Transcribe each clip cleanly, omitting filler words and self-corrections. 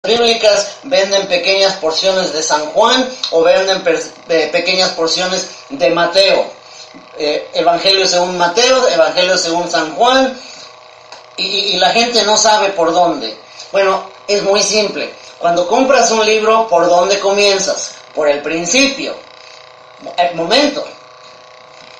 bíblicas venden pequeñas porciones de San Juan o venden pequeñas porciones de Mateo. Evangelio según Mateo, Evangelio según San Juan, y la gente no sabe por dónde. Bueno, es muy simple. Cuando compras un libro, ¿por dónde comienzas? Por el principio. Momento.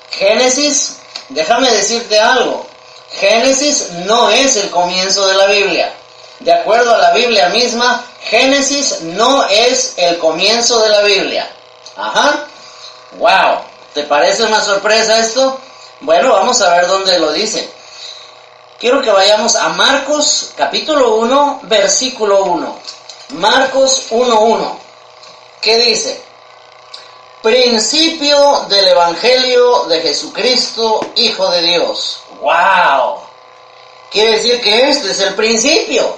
Génesis, déjame decirte algo. Génesis no es el comienzo de la Biblia. De acuerdo a la Biblia misma, Génesis no es el comienzo de la Biblia. Ajá. Wow. ¿Te parece una sorpresa esto? Bueno, vamos a ver dónde lo dice. Quiero que vayamos a Marcos, capítulo 1, versículo 1. Marcos 1:1. ¿Qué dice? Principio del Evangelio de Jesucristo, Hijo de Dios. ¡Wow! Quiere decir que este es el principio.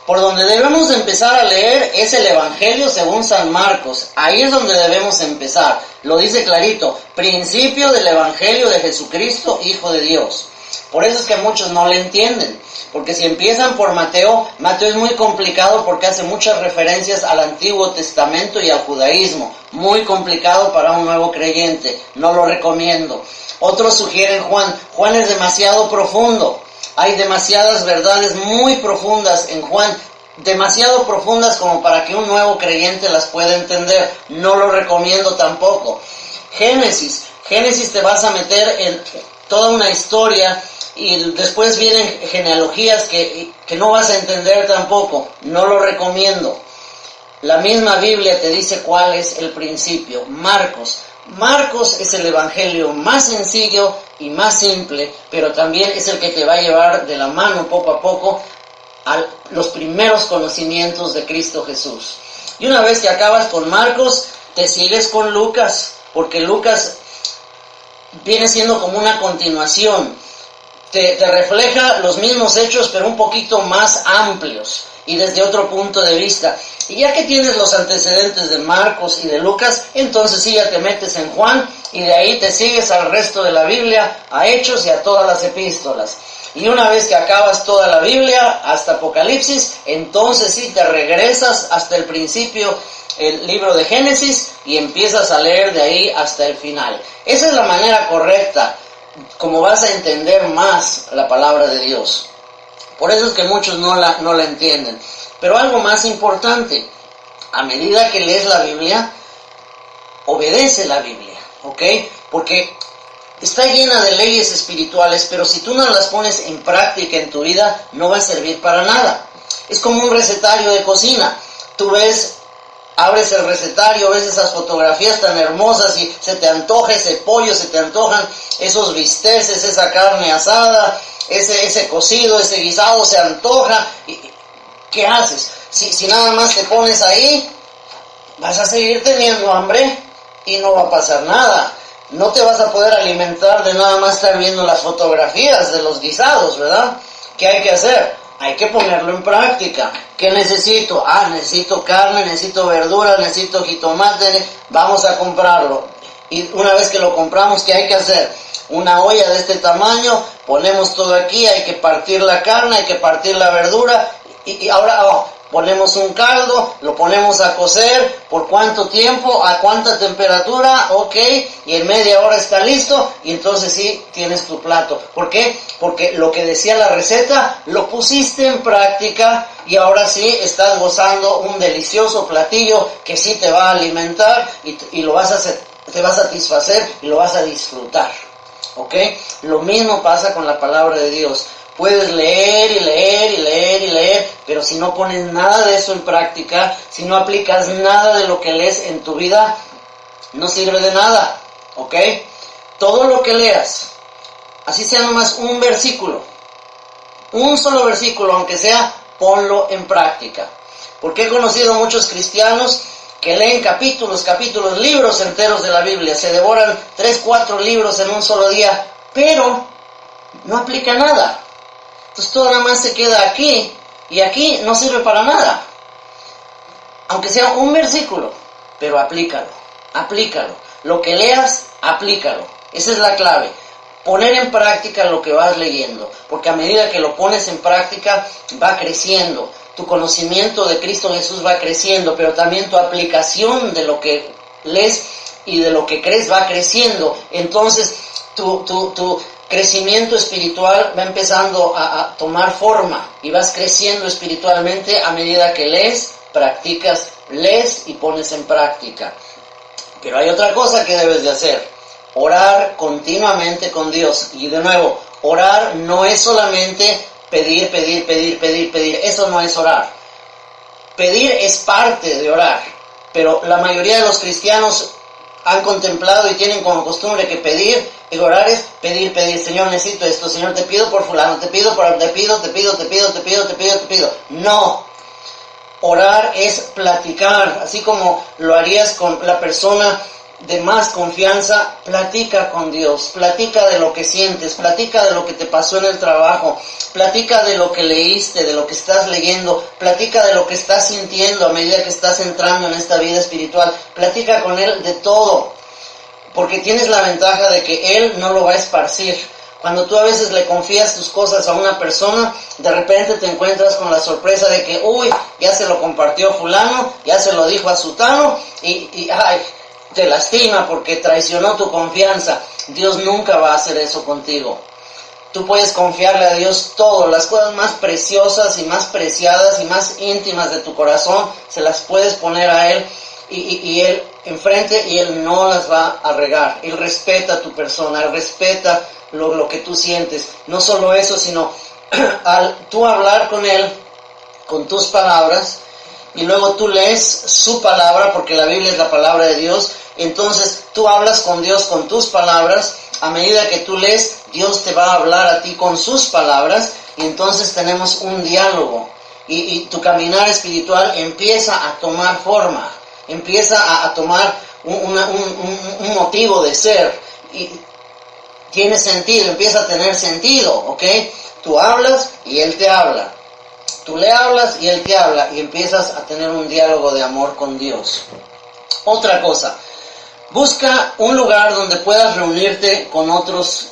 Por donde debemos empezar a leer es el Evangelio según San Marcos. Ahí es donde debemos empezar. Lo dice clarito. Principio del Evangelio de Jesucristo, Hijo de Dios. Por eso es que muchos no le entienden. Porque si empiezan por Mateo, Mateo es muy complicado porque hace muchas referencias al Antiguo Testamento y al judaísmo. Muy complicado para un nuevo creyente. No lo recomiendo. Otros sugieren Juan. Juan es demasiado profundo. Hay demasiadas verdades muy profundas en Juan. Demasiado profundas como para que un nuevo creyente las pueda entender. No lo recomiendo tampoco. Génesis te vas a meter en toda una historia y después vienen genealogías que no vas a entender tampoco. No lo recomiendo. La misma Biblia te dice cuál es el principio. Marcos es el evangelio más sencillo y más simple, pero también es el que te va a llevar de la mano poco a poco a los primeros conocimientos de Cristo Jesús. Y una vez que acabas con Marcos, te sigues con Lucas, porque Lucas viene siendo como una continuación. Te refleja los mismos hechos, pero un poquito más amplios y desde otro punto de vista. Y ya que tienes los antecedentes de Marcos y de Lucas, entonces sí ya te metes en Juan y de ahí te sigues al resto de la Biblia, a Hechos y a todas las epístolas. Y una vez que acabas toda la Biblia hasta Apocalipsis, entonces sí te regresas hasta el principio, el libro de Génesis, y empiezas a leer de ahí hasta el final. Esa es la manera correcta, como vas a entender más la palabra de Dios. Por eso es que muchos no la entienden. Pero algo más importante, a medida que lees la Biblia, obedece la Biblia, ¿ok? Porque está llena de leyes espirituales, pero si tú no las pones en práctica en tu vida, no va a servir para nada. Es como un recetario de cocina. Tú abres el recetario, ves esas fotografías tan hermosas y se te antoja ese pollo, se te antojan esos bisteces, esa carne asada, ese cocido, ese guisado, se antoja. ¿Qué haces? Si nada más te pones ahí, vas a seguir teniendo hambre y no va a pasar nada. No te vas a poder alimentar de nada más estar viendo las fotografías de los guisados, ¿verdad? ¿Qué hay que hacer? Hay que ponerlo en práctica. ¿Qué necesito? Necesito carne, necesito verdura, necesito jitomate, vamos a comprarlo. Y una vez que lo compramos, ¿qué hay que hacer? Una olla de este tamaño, ponemos todo aquí, hay que partir la carne, hay que partir la verdura, y ahora ponemos un caldo, lo ponemos a cocer, ¿por cuánto tiempo? ¿A cuánta temperatura? Ok, y en media hora está listo, y entonces sí, tienes tu plato. ¿Por qué? Porque lo que decía la receta, lo pusiste en práctica, y ahora sí estás gozando un delicioso platillo que sí te va a alimentar, y te va a satisfacer, y lo vas a disfrutar. ¿Ok? Lo mismo pasa con la palabra de Dios. Puedes leer y leer y leer y leer, pero si no pones nada de eso en práctica, si no aplicas nada de lo que lees en tu vida, no sirve de nada, ¿ok? Todo lo que leas, así sea nomás un versículo, un solo versículo, aunque sea, ponlo en práctica. Porque he conocido muchos cristianos que leen capítulos, libros enteros de la Biblia, se devoran 3, 4 libros en un solo día, pero no aplica nada. Entonces todo nada más se queda aquí, y aquí no sirve para nada. Aunque sea un versículo, pero aplícalo. Lo que leas, aplícalo. Esa es la clave. Poner en práctica lo que vas leyendo, porque a medida que lo pones en práctica, va creciendo. tu conocimiento de Cristo Jesús va creciendo, pero también tu aplicación de lo que lees y de lo que crees va creciendo. Entonces tu crecimiento espiritual va empezando a tomar forma y vas creciendo espiritualmente a medida que lees, practicas, lees y pones en práctica. Pero hay otra cosa que debes de hacer: orar continuamente con Dios. Y de nuevo, orar no es solamente pedir. Eso no es orar. Pedir es parte de orar, pero la mayoría de los cristianos han contemplado y tienen como costumbre que pedir y orar es pedir. Señor, necesito esto. Señor, te pido por fulano, te pido. No. Orar es platicar, así como lo harías con la persona de más confianza. Platica con Dios, platica de lo que sientes, platica de lo que te pasó en el trabajo, platica de lo que leíste, de lo que estás leyendo, platica de lo que estás sintiendo a medida que estás entrando en esta vida espiritual. Platica con Él de todo, porque tienes la ventaja de que Él no lo va a esparcir. Cuando tú a veces le confías tus cosas a una persona, de repente te encuentras con la sorpresa de que, ya se lo compartió fulano, ya se lo dijo a sutano, y te lastima porque traicionó tu confianza. Dios nunca va a hacer eso contigo. Tú puedes confiarle a Dios todo, las cosas más preciosas y más preciadas y más íntimas de tu corazón, se las puedes poner a Él y Él enfrente y Él no las va a regar. Él respeta tu persona, Él respeta lo que tú sientes. No solo eso, sino al tú hablar con Él, con tus palabras, y luego tú lees su palabra, porque la Biblia es la palabra de Dios. Entonces tú hablas con Dios con tus palabras. A medida que tú lees, Dios te va a hablar a ti con sus palabras, y entonces tenemos un diálogo, y tu caminar espiritual empieza a tomar forma, empieza a tomar un motivo de ser, y tiene sentido, empieza a tener sentido, ¿ok? Tú hablas y Él te habla, tú le hablas y Él te habla, y empiezas a tener un diálogo de amor con Dios. Otra cosa, busca un lugar donde puedas reunirte con otros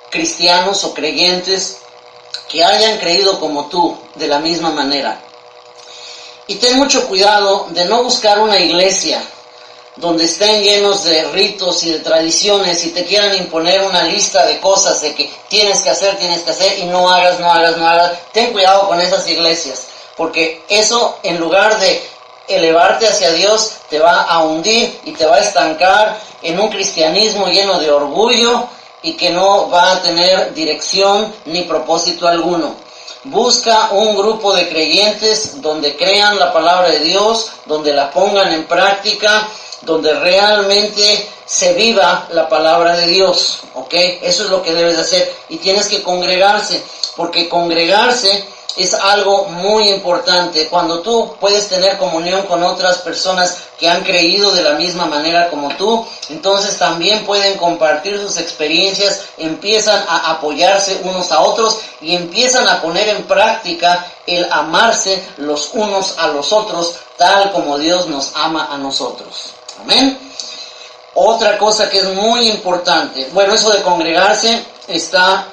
cristianos o creyentes que hayan creído como tú, de la misma manera. Y ten mucho cuidado de no buscar una iglesia donde estén llenos de ritos y de tradiciones y te quieran imponer una lista de cosas de que tienes que hacer y no hagas. Ten cuidado con esas iglesias, porque eso, en lugar de elevarte hacia Dios, te va a hundir y te va a estancar en un cristianismo lleno de orgullo y que no va a tener dirección ni propósito alguno. Busca un grupo de creyentes donde crean la palabra de Dios, donde la pongan en práctica, donde realmente se viva la palabra de Dios, ¿ok? Eso es lo que debes de hacer, y tienes que congregarse, porque congregarse es algo muy importante. Cuando tú puedes tener comunión con otras personas que han creído de la misma manera como tú, entonces también pueden compartir sus experiencias, empiezan a apoyarse unos a otros y empiezan a poner en práctica el amarse los unos a los otros, tal como Dios nos ama a nosotros. Amén. Otra cosa que es muy importante, bueno, eso de congregarse está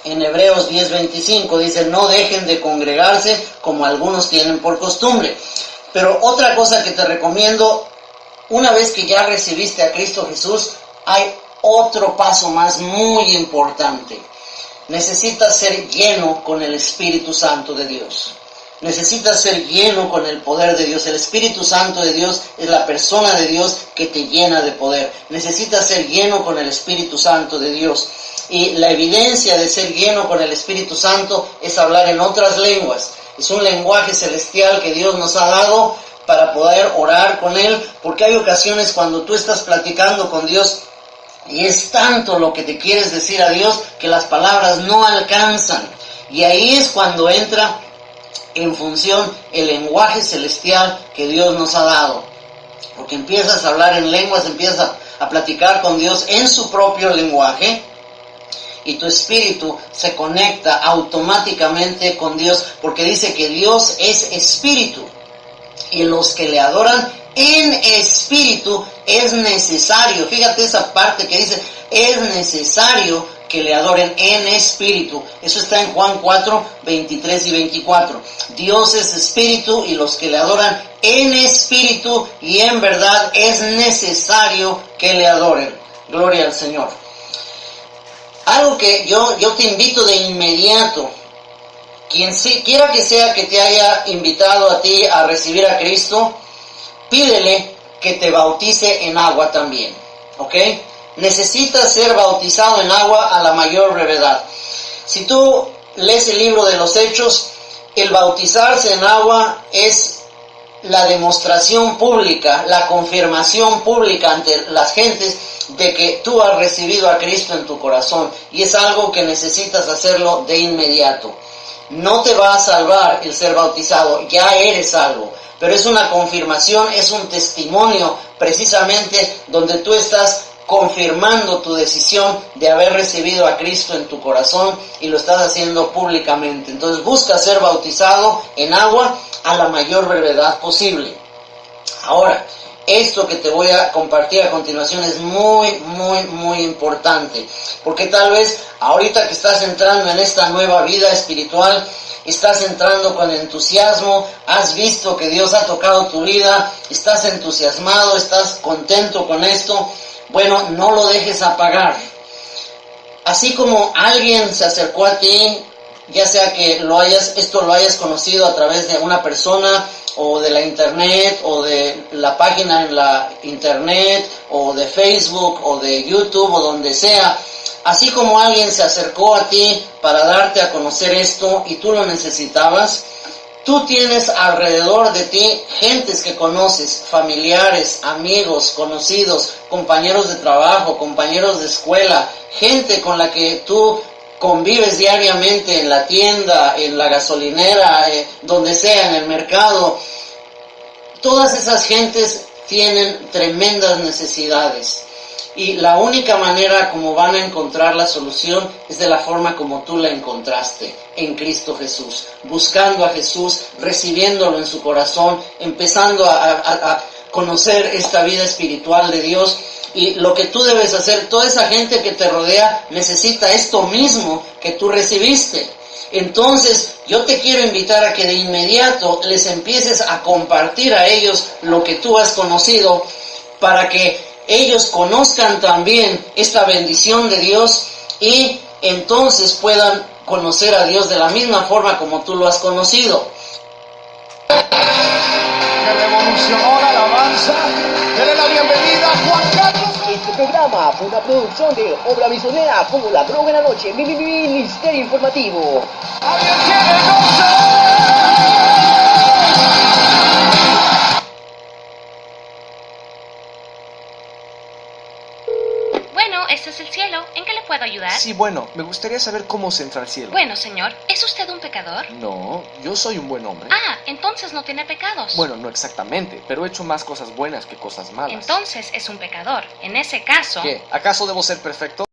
en Hebreos 10:25, dice: no dejen de congregarse como algunos tienen por costumbre. Pero otra cosa que te recomiendo, una vez que ya recibiste a Cristo Jesús, hay otro paso más muy importante. Necesitas ser lleno con el Espíritu Santo de Dios. Necesitas ser lleno con el poder de Dios. El Espíritu Santo de Dios es la persona de Dios que te llena de poder. Necesitas ser lleno con el Espíritu Santo de Dios. Y la evidencia de ser lleno con el Espíritu Santo es hablar en otras lenguas. Es un lenguaje celestial que Dios nos ha dado para poder orar con Él, porque hay ocasiones cuando tú estás platicando con Dios y es tanto lo que te quieres decir a Dios que las palabras no alcanzan. Y ahí es cuando entra en función el lenguaje celestial que Dios nos ha dado, porque empiezas a hablar en lenguas, empiezas a platicar con Dios en su propio lenguaje, y tu espíritu se conecta automáticamente con Dios, porque dice que Dios es espíritu, y los que le adoran en espíritu es necesario, fíjate esa parte que dice, es necesario que le adoren en espíritu. Eso está en Juan 4, 23 y 24. Dios es espíritu y los que le adoran en espíritu y en verdad es necesario que le adoren. Gloria al Señor. Algo que yo te invito de inmediato, quien quiera que sea que te haya invitado a ti a recibir a Cristo, pídele que te bautice en agua también, ¿ok? Necesitas ser bautizado en agua a la mayor brevedad. Si tú lees el libro de los Hechos, el bautizarse en agua es la demostración pública, la confirmación pública ante las gentes de que tú has recibido a Cristo en tu corazón, y es algo que necesitas hacerlo de inmediato. No te va a salvar el ser bautizado, ya eres salvo, pero es una confirmación, es un testimonio precisamente donde tú estás confirmando tu decisión de haber recibido a Cristo en tu corazón y lo estás haciendo públicamente. Entonces busca ser bautizado en agua a la mayor brevedad posible. Ahora, esto que te voy a compartir a continuación es muy importante, porque tal vez ahorita que estás entrando en esta nueva vida espiritual, estás entrando con entusiasmo, has visto que Dios ha tocado tu vida, estás entusiasmado, estás contento con esto. Bueno, no lo dejes apagar. Así como alguien se acercó a ti, ya sea que lo hayas conocido a través de una persona, o de la internet, o de la página en la internet, o de Facebook, o de YouTube, o donde sea. Así como alguien se acercó a ti para darte a conocer esto y tú lo necesitabas, tú tienes alrededor de ti gentes que conoces, familiares, amigos, conocidos, compañeros de trabajo, compañeros de escuela, gente con la que tú convives diariamente en la tienda, en la gasolinera, donde sea, en el mercado. Todas esas gentes tienen tremendas necesidades. Y la única manera como van a encontrar la solución es de la forma como tú la encontraste, en Cristo Jesús. Buscando a Jesús, recibiéndolo en su corazón, empezando a conocer esta vida espiritual de Dios. Y lo que tú debes hacer, toda esa gente que te rodea necesita esto mismo que tú recibiste. Entonces, yo te quiero invitar a que de inmediato les empieces a compartir a ellos lo que tú has conocido, para que ellos conozcan también esta bendición de Dios y entonces puedan conocer a Dios de la misma forma como tú lo has conocido. Que revolucionó la alabanza. Denle la bienvenida a Juan Carlos. Este programa fue una producción de Obra Misionera como La Droga en la Noche, Ministerio Informativo. ¿Alguien quiere gozar? Bueno, este es el cielo. ¿En qué le puedo ayudar? Sí, bueno, me gustaría saber cómo se entra al cielo. Bueno, señor, ¿es usted un pecador? No, yo soy un buen hombre. Ah, entonces no tiene pecados. Bueno, no exactamente, pero he hecho más cosas buenas que cosas malas. Entonces es un pecador. En ese caso... ¿Qué? ¿Acaso debo ser perfecto?